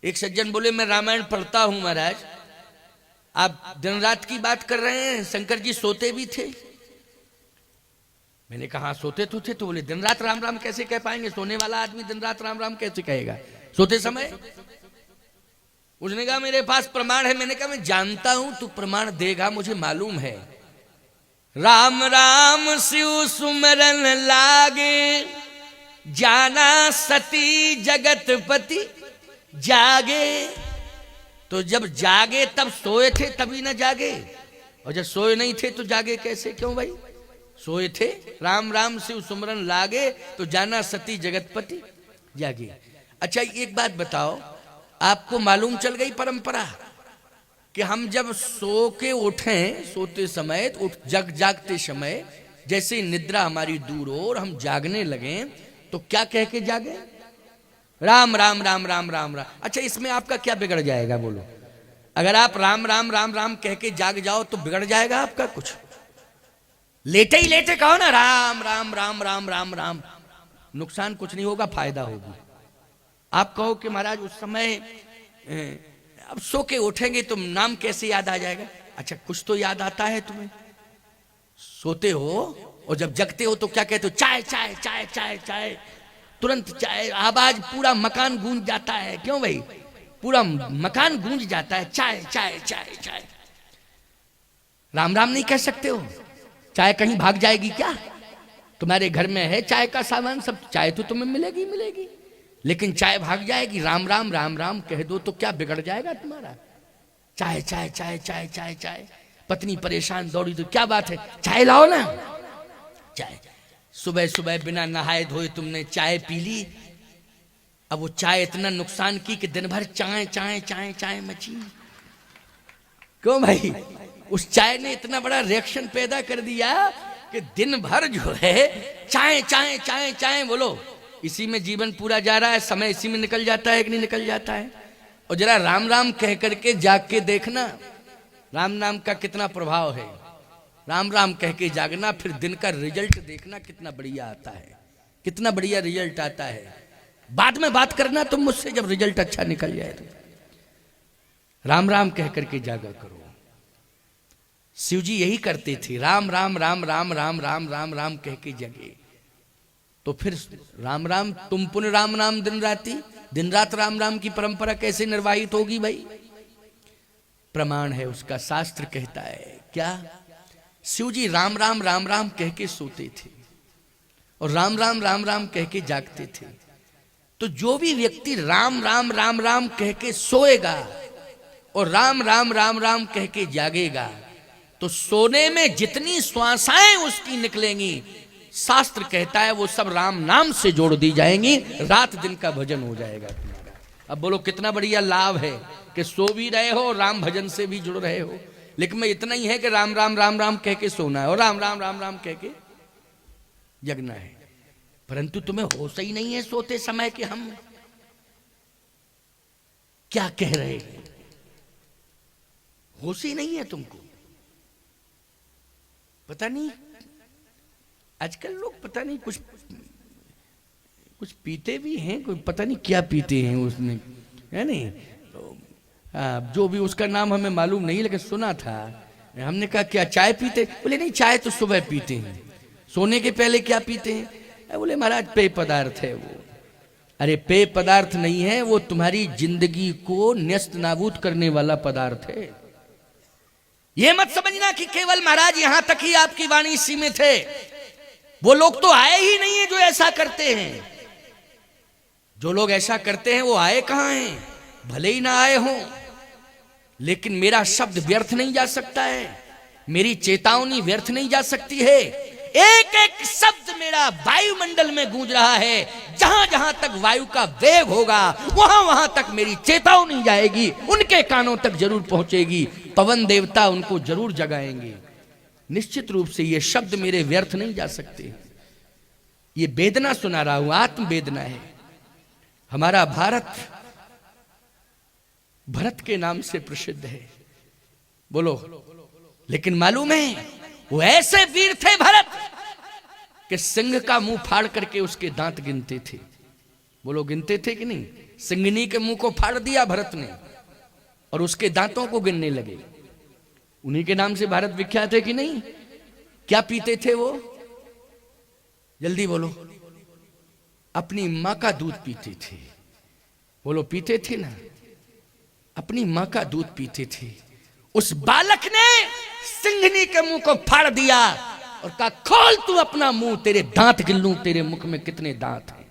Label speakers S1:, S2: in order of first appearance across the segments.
S1: एक सज्जन बोले मैं रामायण पढ़ता हूं महाराज, आप दिन रात की बात कर रहे हैं, शंकर जी सोते भी थे। मैंने कहा सोते तो थे। तो बोले दिन रात राम राम कैसे कह पाएंगे, सोने वाला आदमी दिन रात राम राम कैसे कहेगा सोते समय। उसने कहा मेरे पास प्रमाण है। मैंने कहा मैं जानता हूं तू प्रमाण देगा, मुझे मालूम है। राम राम शिव सुमरन लागे, जाना सती जगतपति जागे। तो जब जागे तब सोए थे तभी ना जागे, और जब सोए नहीं थे तो जागे कैसे? क्यों भाई? सोए थे, राम राम शिव सुमरन लागे, तो जाना सती जगतपति जागे। अच्छा एक बात बताओ, आपको मालूम चल गई परंपरा कि हम जब सो के उठें, सोते समय जागते समय जैसे ही निद्रा हमारी दूर हो और हम जागने लगे तो क्या कह के जागे? राम राम राम राम राम राम। अच्छा इसमें आपका क्या बिगड़ जाएगा बोलो? अगर आप राम राम राम राम कह के जाग जाओ तो बिगड़ जाएगा आपका कुछ? लेटे ही लेटे कहो ना राम राम राम राम राम राम, नुकसान कुछ नहीं होगा, फायदा होगा। आप कहो कि महाराज उस समय अब सो के उठेंगे तो नाम कैसे याद आ जाएगा? अच्छा कुछ तो याद आता है तुम्हें? सोते हो और जब जगते हो तो क्या कहते हो? चाय चाय चाय चाय चाय, तुरंत चाय, आवाज पूरा मकान गूंज जाता है। क्यों भाई? पूरा मकान गूंज जाता है, चाय चाय चाय चाय। राम राम नहीं कह सकते हो? चाय कहीं भाग जाएगी क्या? तुम्हारे घर में है चाय का सामान सब, चाय तो तुम्हें मिलेगी मिलेगी, लेकिन चाय भाग जाएगी। राम राम राम राम कह दो तो क्या बिगड़ जाएगा तुम्हारा? चाय चाय चाय चाय चाय चाय। पत्नी परेशान दौड़ी तो क्या बात है, चाय लाओ ना चाय। सुबह सुबह बिना नहाए धोए तुमने चाय पी ली। अब वो चाय इतना नुकसान की कि दिन भर चाय चाय चाय चाय मची। क्यों भाई? उस चाय ने इतना बड़ा रिएक्शन पैदा कर दिया कि दिन भर जो है चाय चाय चाय चाय। बोलो इसी में जीवन पूरा जा रहा है, समय इसी में निकल जाता है कि नहीं निकल जाता है? और जरा राम राम कह करके जाग के देखना राम नाम का कितना प्रभाव है। राम राम कह के जागना, फिर दिन का रिजल्ट देखना कितना बढ़िया आता है, कितना बढ़िया रिजल्ट आता है। बाद में बात करना तुम मुझसे जब रिजल्ट अच्छा निकल जाए तो। राम राम कह करके जागा करो। शिव जी यही करते थे, राम राम राम राम राम राम राम राम कह के जगे। तो फिर राम राम तुम पुण्य राम नाम दिन राती, दिन रात राम राम की परंपरा कैसे निर्वाहित होगी भाई? प्रमाण है उसका, शास्त्र कहता है क्या? शिव जी राम राम राम राम कह के सोते थे और राम राम राम राम कह के जागते थे। तो जो भी व्यक्ति राम राम राम राम कह के सोएगा और राम राम राम राम कह के जागेगा, तो सोने में जितनी श्वासाएं उसकी निकलेंगी, शास्त्र कहता है वो सब राम नाम से जोड़ दी जाएंगी, रात दिन का भजन हो जाएगा तुम्हारा। अब बोलो कितना बढ़िया लाभ है कि सो भी रहे हो और राम भजन से भी जुड़ रहे हो। लेकिन मैं इतना ही है कि राम राम राम राम कह के सोना है और राम राम राम राम कह के जगना है। परंतु तुम्हें होश ही नहीं है सोते समय कि हम क्या कह रहे हैं, होश ही नहीं है तुमको। पता नहीं आजकल लोग पता नहीं कुछ पीते भी हैं, कोई पता नहीं क्या पीते हैं उसमें, है नहीं? तो जो भी उसका नाम हमें मालूम नहीं, लेकिन सुना था। हमने कहा क्या चाय पीते? बोले नहीं, चाय तो सुबह पीते हैं। सोने के पहले क्या पीते हैं? बोले महाराज पेय पदार्थ है वो। अरे पेय पदार्थ नहीं है वो, तुम्हारी जिंदगी को न्यस्त नाबूद करने वाला पदार्थ है। ये मत समझना कि केवल महाराज यहां तक ही आपकी वाणी सीमित है। वो लोग तो आए ही नहीं है जो ऐसा करते हैं। जो लोग ऐसा करते हैं वो आए कहां हैं? भले ही ना आए हों, लेकिन मेरा शब्द व्यर्थ नहीं जा सकता है, मेरी चेतावनी व्यर्थ नहीं जा सकती है। एक एक शब्द मेरा वायुमंडल में गूंज रहा है। जहां जहां तक वायु का वेग होगा वहां वहां तक मेरी चेतावनी जाएगी, उनके कानों तक जरूर पहुंचेगी। पवन देवता उनको जरूर जगाएंगे। निश्चित रूप से ये शब्द मेरे व्यर्थ नहीं जा सकते। ये वेदना सुना रहा हूं, आत्म वेदना है। हमारा भारत भरत के नाम से प्रसिद्ध है, बोलो। लेकिन मालूम है वो ऐसे वीर थे भरत कि सिंह का मुंह फाड़ करके उसके दांत गिनते थे। बोलो गिनते थे कि नहीं? सिंगनी के मुंह को फाड़ दिया भरत ने और उसके दांतों को गिनने लगे। उन्हीं के नाम से भारत विख्यात है कि नहीं? क्या पीते थे वो? जल्दी बोलो। अपनी मां का दूध पीते थे। बोलो पीते थे ना, अपनी मां का दूध पीते थे। उस बालक ने सिंघनी के मुंह को फाड़ दिया और कहा खोल तू अपना मुंह, तेरे दांत गिन लूं, तेरे मुख में कितने दांत हैं।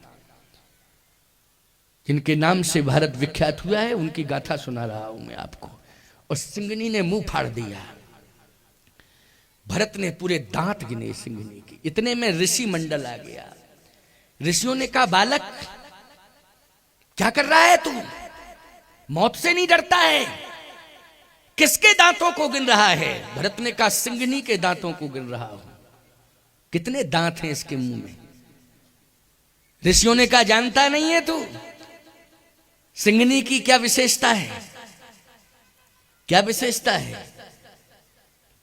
S1: जिनके नाम से भारत विख्यात हुआ है उनकी गाथा सुना रहा हूं मैं आपको। और सिंघनी ने मुंह फाड़ दिया। भरत ने पूरे दांत गिने सिंघनी के। इतने में ऋषि मंडल आ गया। ऋषियों ने कहा बालक क्या कर रहा है तू? मौत से नहीं डरता है? किसके दांतों को गिन रहा है? भरत ने कहा सिंघनी के दांतों को गिन रहा हूं। कितने दांत हैं इसके मुंह में? ऋषियों ने कहा जानता नहीं है तू सिंघनी की क्या विशेषता है? क्या विशेषता है?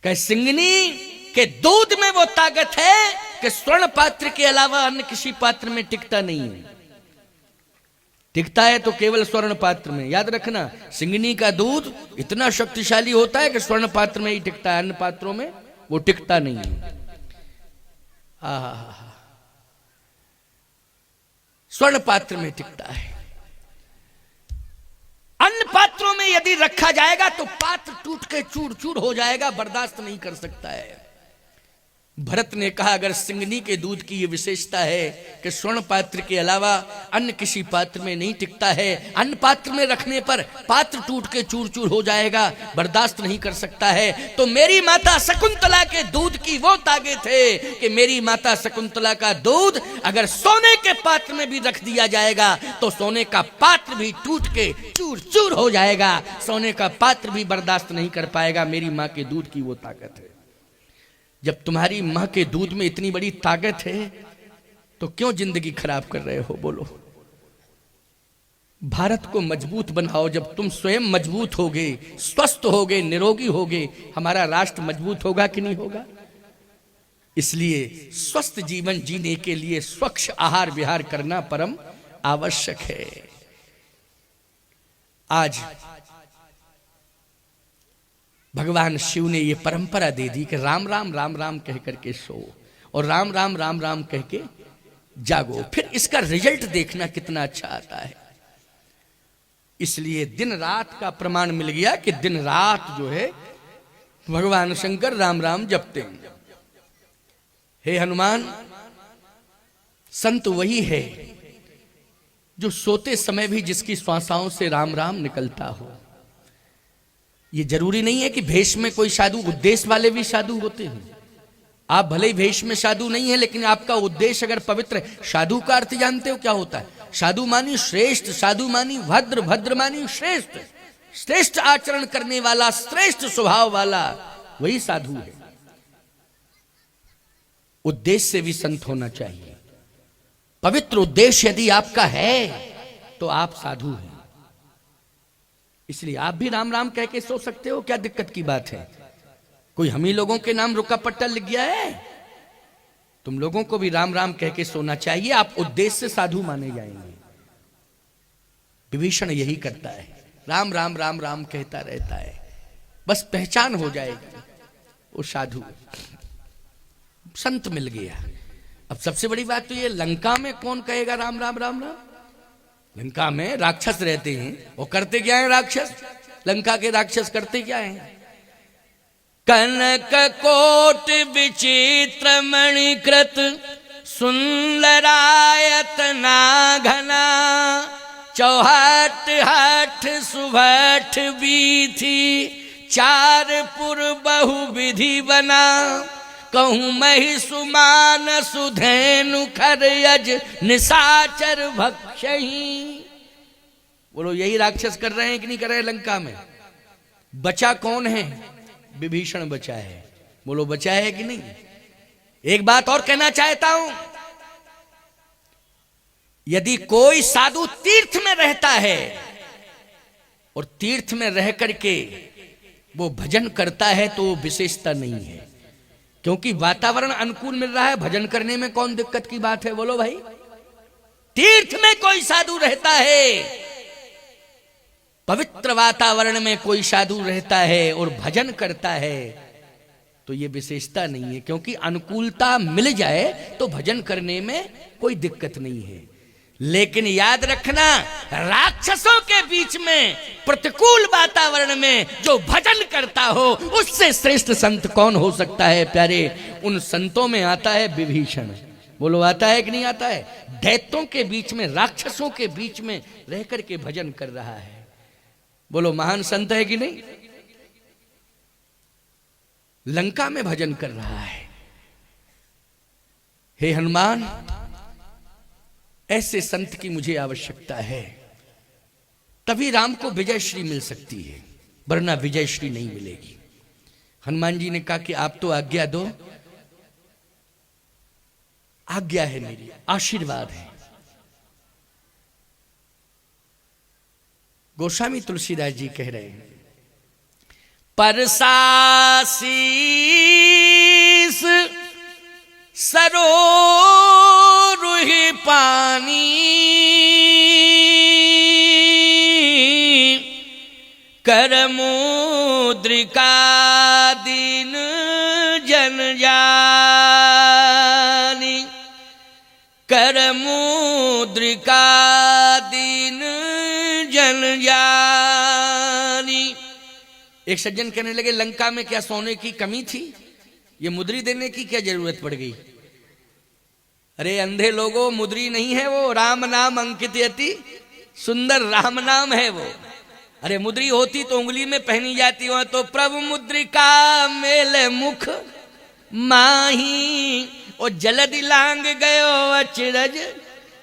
S1: कि सिंघनी के दूध में वो ताकत है कि स्वर्ण पात्र के अलावा अन्य किसी पात्र में टिकता नहीं है। टिकता है तो केवल स्वर्ण पात्र में। याद रखना, सिंघनी का दूध इतना शक्तिशाली होता है कि स्वर्ण पात्र में ही टिकता है, अन्य पात्रों में वो टिकता नहीं है। स्वर्ण पात्र में टिकता है। अन्य पात्रों में यदि रखा जाएगा तो पात्र टूट के चूर चूर हो जाएगा, बर्दाश्त नहीं कर सकता है। भरत ने कहा अगर सिंघनी के दूध की यह विशेषता है कि स्वर्ण पात्र के अलावा अन्य किसी पात्र में नहीं टिकता है, अन्य पात्र में रखने पर पात्र टूट के चूर चूर हो जाएगा, बर्दाश्त नहीं कर सकता है, तो मेरी माता शकुंतला के दूध की वो ताकत है कि मेरी माता शकुंतला का दूध अगर सोने के पात्र में भी रख दिया जाएगा तो सोने का पात्र भी टूट के चूर चूर हो जाएगा, सोने का पात्र भी बर्दाश्त नहीं कर पाएगा। मेरी माँ के दूध की वो ताकत है। जब तुम्हारी मां के दूध में इतनी बड़ी ताकत है तो क्यों जिंदगी खराब कर रहे हो? बोलो। भारत को मजबूत बनाओ। जब तुम स्वयं मजबूत होगे, स्वस्थ होगे, निरोगी होगे, हमारा राष्ट्र मजबूत होगा कि नहीं होगा? इसलिए स्वस्थ जीवन जीने के लिए स्वच्छ आहार विहार करना परम आवश्यक है। आज भगवान शिव ने यह परंपरा दे दी कि राम राम राम राम कह करके सो और राम राम राम राम कह के जागो। फिर इसका रिजल्ट देखना कितना अच्छा आता है। इसलिए दिन रात का प्रमाण मिल गया कि दिन रात जो है भगवान शंकर राम राम जपते हैं। हे हनुमान, संत वही है जो सोते समय भी जिसकी श्वासाओं से राम राम निकलता हो। ये जरूरी नहीं है कि भेष में कोई साधु, उद्देश्य वाले भी साधु होते हैं। आप भले ही भेष में साधु नहीं है लेकिन आपका उद्देश्य अगर पवित्र है। साधु का अर्थ जानते हो क्या होता है? साधु मानी श्रेष्ठ, साधु मानी भद्र, भद्र मानी श्रेष्ठ। श्रेष्ठ आचरण करने वाला, श्रेष्ठ स्वभाव वाला, वही साधु है। उद्देश्य से भी संत होना चाहिए। पवित्र उद्देश्य यदि आपका है तो आप साधु हैं। इसलिए आप भी राम राम कह के सो सकते हो। क्या दिक्कत की बात है? कोई हम ही लोगों के नाम रुका पट्टा लिख गया है? तुम लोगों को भी राम राम कह के सोना चाहिए। आप उद्देश्य से साधु माने जाएंगे। विभीषण यही करता है, राम राम राम राम कहता रहता है, बस पहचान हो जाएगी वो साधु, संत मिल गया। अब सबसे बड़ी बात तो ये, लंका में कौन कहेगा राम राम राम राम? लंका में राक्षस रहते हैं। वो करते क्या है राक्षस? लंका के राक्षस करते क्या हैं? कनक कोट विचित्र मणिकृत सुंदरायतना घना, चौहट हठ सुभठ बीथी, चार पुर बहु विधि बना, कहूं मही सुमान सुधेनु खरयज निशाचर भक्षही। बोलो यही राक्षस कर रहे हैं कि नहीं कर रहे? लंका में बचा कौन है? विभीषण बचा है। बोलो बचा है कि नहीं? एक बात और कहना चाहता हूं, यदि कोई साधु तीर्थ में रहता है और तीर्थ में रह करके वो भजन करता है तो वो विशेषता नहीं है, क्योंकि वातावरण अनुकूल मिल रहा है। भजन करने में कौन दिक्कत की बात है? बोलो भाई। तीर्थ में कोई साधु रहता है, पवित्र वातावरण में कोई साधु रहता है और भजन करता है, तो ये विशेषता नहीं है, क्योंकि अनुकूलता मिल जाए तो भजन करने में कोई दिक्कत नहीं है। लेकिन याद रखना, राक्षसों के बीच में प्रतिकूल वातावरण में जो भजन करता हो, उससे श्रेष्ठ संत कौन हो सकता है प्यारे। उन संतों में आता है विभीषण। बोलो आता है कि नहीं आता है? दैत्यों के बीच में, राक्षसों के बीच में रह करके भजन कर रहा है। बोलो महान संत है कि नहीं? लंका में भजन कर रहा है। हे हनुमान, ऐसे संत की मुझे आवश्यकता है, तभी राम को विजय श्री मिल सकती है, वरना विजय श्री नहीं मिलेगी। हनुमान जी ने कहा कि आप तो आज्ञा दो। आज्ञा है मेरी, आशीर्वाद है। गोस्वामी तुलसीदास जी कह रहे हैं, परसासीस सरोरुहि पानी, करमुद्रिका दीन जन जानी, करमुद्रिका दीन जन जानी। एक सज्जन कहने लगे, लंका में क्या सोने की कमी थी? ये मुद्री देने की क्या जरूरत पड़ गई? अरे अंधे लोगों, मुद्री नहीं है वो, राम नाम अंकित यति सुंदर राम नाम है वो। अरे मुद्री होती तो उंगली में पहनी जाती हो, तो प्रभु मुद्रिका मेले मुख माही, और जलदि लांग गयो अचरज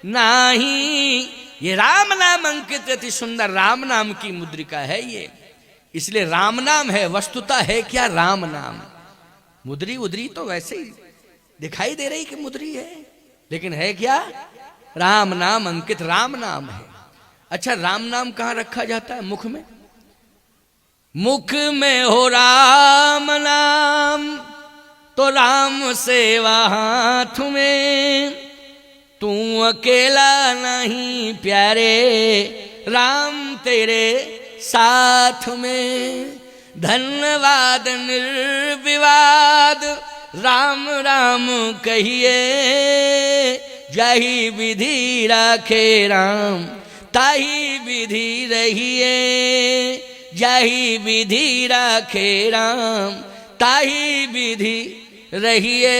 S1: नाही। ये राम नाम अंकित यति सुंदर राम नाम की मुद्रिका है ये, इसलिए राम नाम है। वस्तुता है क्या? राम नाम। मुद्री उद्री तो वैसे ही दिखाई दे रही कि मुद्री है, लेकिन है क्या? राम नाम अंकित राम नाम है। अच्छा, राम नाम कहां रखा जाता है? मुख में। मुख में हो राम नाम तो राम सेवा हाथ में, तू अकेला नहीं प्यारे, राम तेरे साथ में। धन्यवाद निर्विवाद राम राम कहिए, जाहि विधि राखे राम ताहि विधि रहिए, जाहि विधि राखे राम ताहि विधि रहिए।